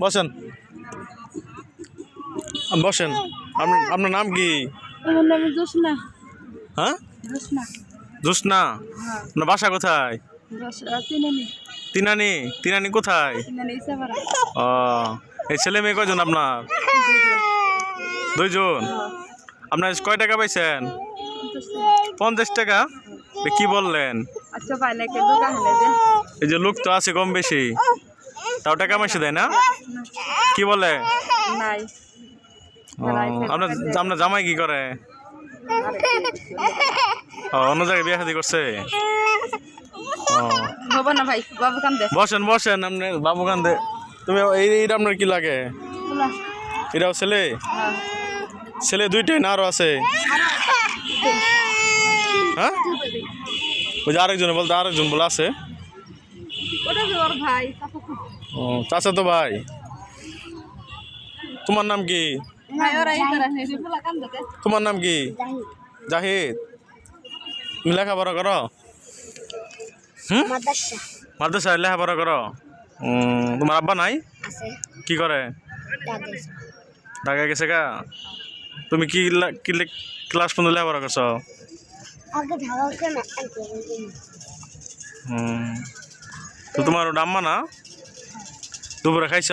বসেন বসেন। আপনার নাম কি? আমার নাম জোসনা। হ্যাঁ, জোসনা। জোসনা। হ্যাঁ। আপনার বাসা কোথায়? তিনানি। তিনানি। তিনানি কোথায়? তিনানি ইসাপাড়া। ও, এই ছেলে মেয়ে কয়জন আপনার? দুইজন। আপনার কয় টাকা পাইছেন? 50 টাকা। কি বললেন? আচ্ছা পাই না কে দোকান হলে যে এই যে লোক তো আছে কম বেশি, তাও টাকা মাসে দেয় না? কি বলে? নাই। আপনার আপনার জামাই কি করে? অন্য জায়গায় বিয়ে শাদী করছে। হবো না ভাই, বাবু কান্দে। বসেন বসেন, আপনার বাবু কান্দে। তুমি এইটা আপনার কি লাগে? এটাও ছেলে? ছেলে দুইটাই না আরো আছে? হ্যাঁ, ওই যে আরেকজন বলতে আরেকজন বলে আছে। ভাই ও, চাচা তো ভাই। তোমার নাম কি? তোমার নাম কি? জাহিদ। তুমি লেখাপড়া করো? মাদ্রাসায় লেখাপড়া করো? তোমার আব্বা নাই? কি করে? ঢাকা গেছে গা। তুমি কি ক্লাস পর্যন্ত লেখাপড়া করছো? তো তোমার ওটা আম্মা না? দুপুরে খাইছ?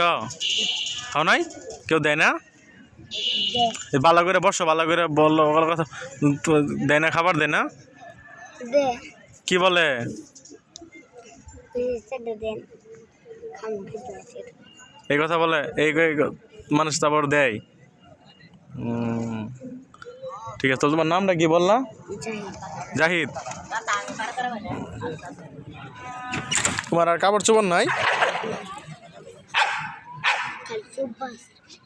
খাও নাই? কেউ দেয় না? ভালো করে বসো, ভালো করে বললো কথা। দেয় না, খাবার দেয় না? কি বলে? এই কথা বলে? এই মানুষ তারপর দেয়। ঠিক আছে, তো তোমার নামটা কি বললা? জাহিদ। তোমার আর কাপড় চোপড় নাই?